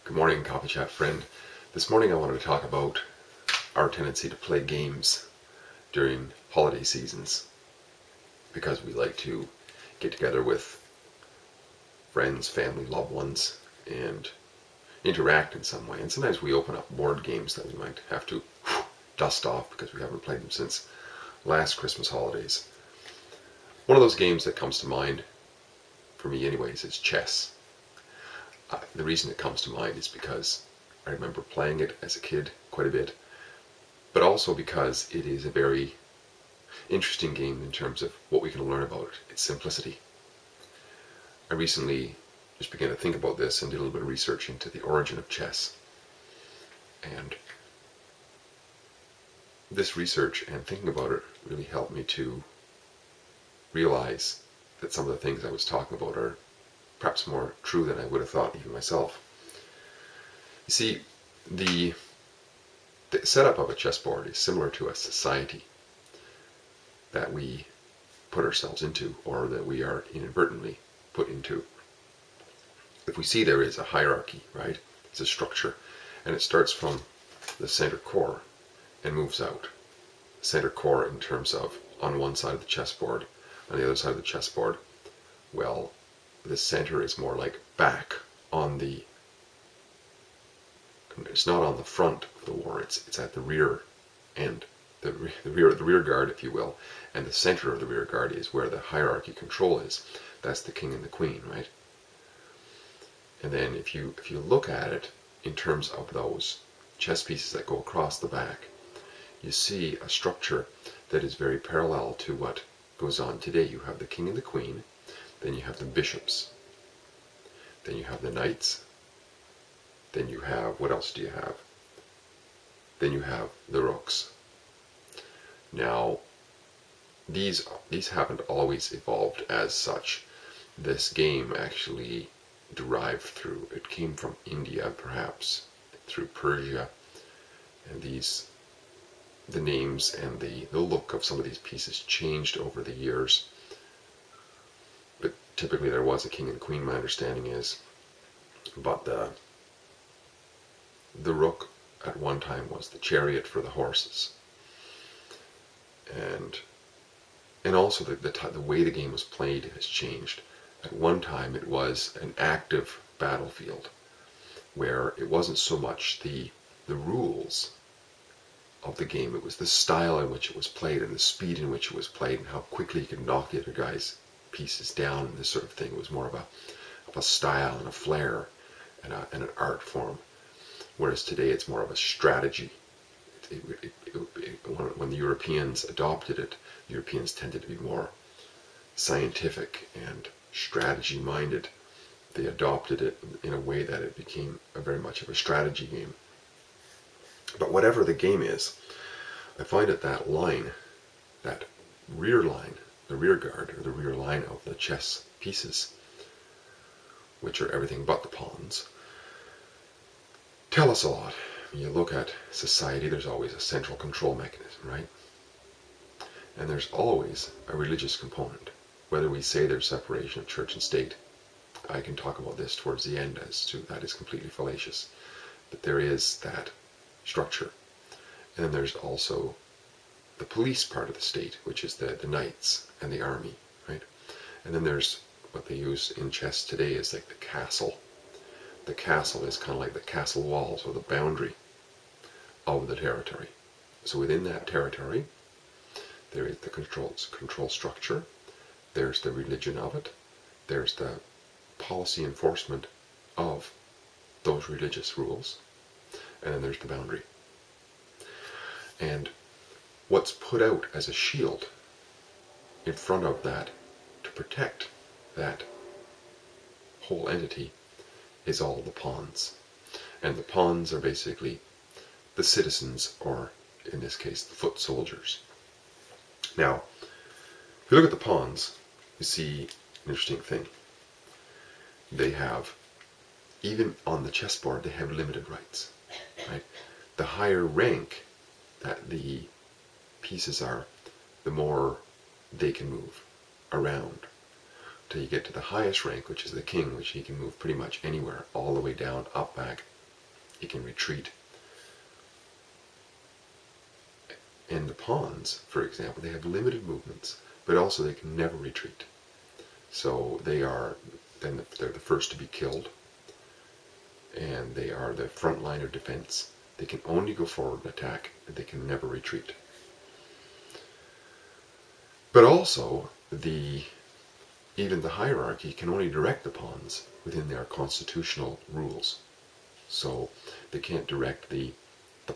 Good morning, Coffee Chat friend. This morning I wanted to talk about our tendency to play games during holiday seasons because we like to get together with friends, family, loved ones, and interact in some way. And sometimes we open up board games that we might have to dust off because we haven't played them since last Christmas holidays. One of those games that comes to mind, for me anyways, is chess. The reason it comes to mind is because I remember playing it as a kid quite a bit, but also because it is a very interesting game in terms of what we can learn about it, its simplicity. I recently just began to think about this and did a little bit of research into the origin of chess. And this research and thinking about it really helped me to realize that some of the things I was talking about are perhaps more true than I would have thought even myself. You see, the setup of a chessboard is similar to a society that we put ourselves into, or that we are inadvertently put into. If we see, there is a hierarchy, right? It's a structure, and it starts from the center core and moves out. Center core in terms of on one side of the chessboard, on the other side of the chessboard, well, the center is more like back on the, it's not on the front of the war, it's at the rear end, the rear guard, if you will, and the center of the rear guard is where the hierarchy control is. That's the king and the queen, right? And then if you look at it in terms of those chess pieces that go across the back, you see a structure that is very parallel to what goes on today. You have the king and the queen, then you have the bishops, then you have the knights, then you have, what else do you have? Then you have the rooks. Now, these haven't always evolved as such. This game actually derived through, it came from India perhaps, through Persia, and the names and the look of some of these pieces changed over the years. But typically there was a king and queen, my understanding is. But the rook at one time was the chariot for the horses. And also the way the game was played has changed. At one time it was an active battlefield where it wasn't so much the rules of the game, it was the style in which it was played and the speed in which it was played and how quickly you could knock the other guy's pieces down and this sort of thing. It was more of a style and a flair and an art form, whereas today it's more of a strategy. When the Europeans adopted it, the Europeans tended to be more scientific and strategy minded. They adopted it in a way that it became very much of a strategy game. But whatever the game is, I find that line, that rear line, the rear guard, or the rear line of the chess pieces, which are everything but the pawns, tell us a lot. When you look at society, there's always a central control mechanism, right? And there's always a religious component. Whether we say there's separation of church and state, I can talk about this towards the end as to that is completely fallacious. But there is that structure. And then there's also the police part of the state, which is the knights and the army, right? And then there's what they use in chess today is like the castle. The castle is kind of like the castle walls or the boundary of the territory. So within that territory, there is the control structure, there's the religion of it, there's the policy enforcement of those religious rules, and then there's the boundary. And what's put out as a shield in front of that to protect that whole entity is all the pawns. And the pawns are basically the citizens, or in this case, the foot soldiers. Now, if you look at the pawns, you see an interesting thing. They have, even on the chessboard, they have limited rights, right? The higher rank that the pieces are, the more they can move around till you get to the highest rank, which is the king, which he can move pretty much anywhere, all the way down, up, back, It can retreat. And the pawns, for example, they have limited movements, but also they can never retreat. So they're the first to be killed, and they are the front line of defense. They can only go forward and attack, and they can never retreat. But also, even the hierarchy can only direct the pawns within their constitutional rules. So they can't direct the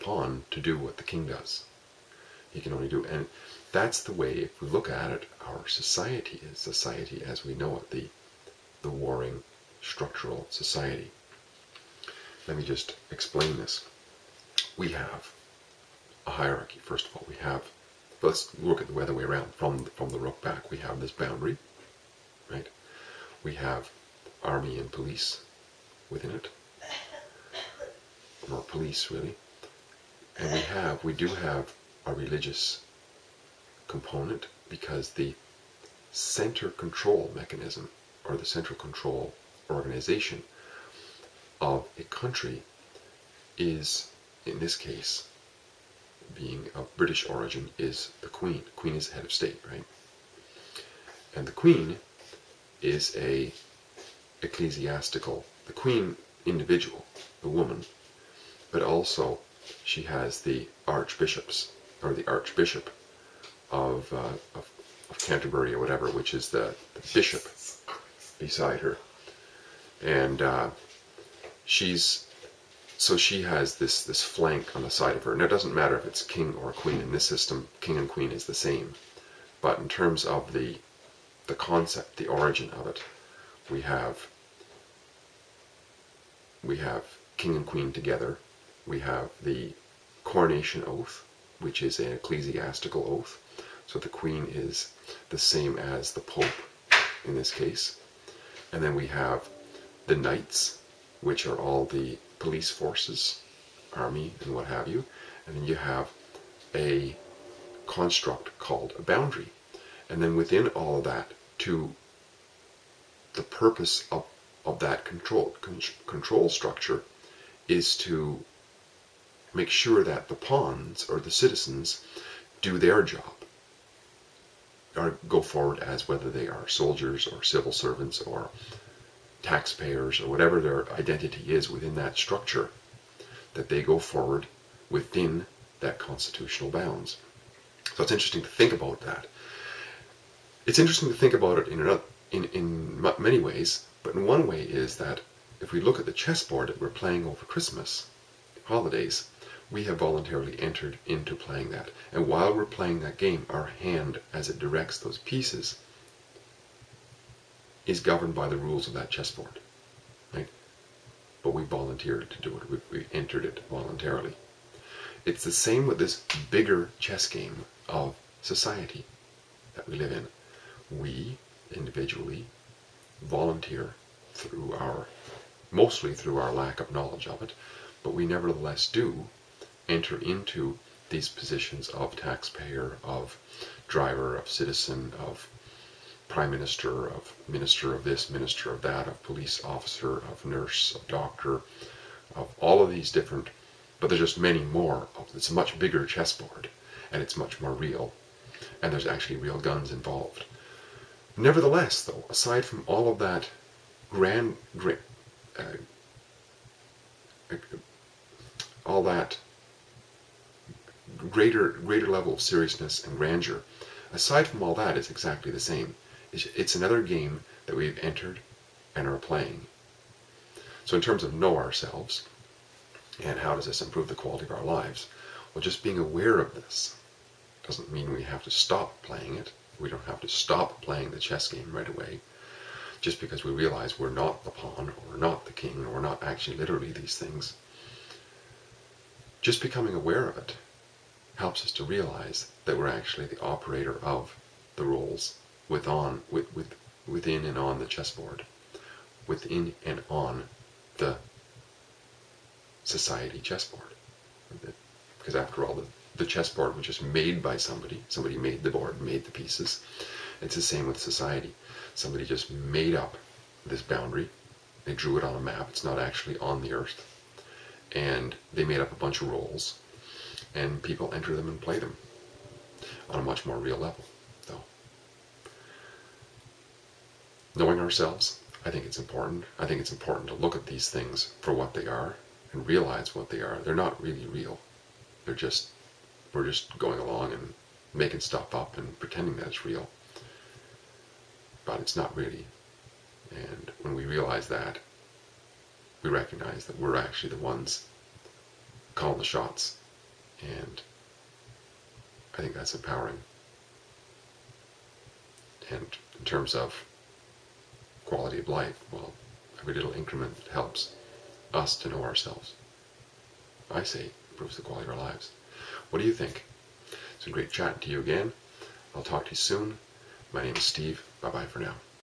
pawn to do what the king does. He can only do, and that's the way, if we look at it, our society is society as we know it, the warring structural society. Let me just explain this. We have a hierarchy. First of all, let's look at the other way around. From the rook back, we have this boundary, right? We have army and police within it, or police really, and we do have a religious component, because the center control mechanism, or the central control organization of a country is, in this case, being of British origin, is the Queen. The Queen is the head of state, right? And the Queen is a ecclesiastical, the Queen individual, the woman, but also she has the archbishops, or the Archbishop of Canterbury or whatever, which is the bishop beside her. And she has this flank on the side of her. Now, it doesn't matter if it's king or queen. In this system, king and queen is the same. But in terms of the concept, the origin of it, we have king and queen together. We have the coronation oath, which is an ecclesiastical oath. So the queen is the same as the pope in this case. And then we have the knights, which are all the police forces, army, and what have you. And then you have a construct called a boundary. And then within all of that, the purpose of that control structure is to make sure that the pawns, or the citizens, do their job, or go forward as whether they are soldiers or civil servants or taxpayers or whatever their identity is within that structure, that they go forward within that constitutional bounds. So it's interesting to think about that. It's interesting to think about it in many ways, but in one way is that if we look at the chessboard that we're playing over Christmas holidays, we have voluntarily entered into playing that. And while we're playing that game, our hand, as it directs those pieces, is governed by the rules of that chessboard, right? But we volunteered to do it. We entered it voluntarily. It's the same with this bigger chess game of society that we live in. We, individually, volunteer mostly through our lack of knowledge of it, but we nevertheless do enter into these positions of taxpayer, of driver, of citizen, of prime minister, of minister of this, minister of that, of police officer, of nurse, of doctor, of all of these different, but there's just many more. It's a much bigger chessboard, and it's much more real, and there's actually real guns involved. Nevertheless, though, aside from all of that all that greater level of seriousness and grandeur, aside from all that, it's exactly the same. It's another game that we've entered and are playing. So in terms of know ourselves, and how does this improve the quality of our lives? Well, just being aware of this doesn't mean we have to stop playing it. We don't have to stop playing the chess game right away, just because we realize we're not the pawn, or we're not the king, or we're not actually literally these things. Just becoming aware of it helps us to realize that we're actually the operator of the roles within and on the chessboard, within and on the society chessboard. Because after all, the chessboard was just made by somebody. Somebody made the board, made the pieces. It's the same with society. Somebody just made up this boundary. They drew it on a map. It's not actually on the earth. and they made up a bunch of roles, and people enter them and play them on a much more real level. So, knowing ourselves, I think it's important. I think it's important to look at these things for what they are and realize what they are. They're not really real. We're just going along and making stuff up and pretending that it's real. But it's not really. And when we realize that, we recognize that we're actually the ones calling the shots. And I think that's empowering. And in terms of quality of life, well, every little increment helps us to know ourselves. I say improves the quality of our lives. What do you think? It's been great chatting to you again. I'll talk to you soon. My name is Steve. Bye-bye for now.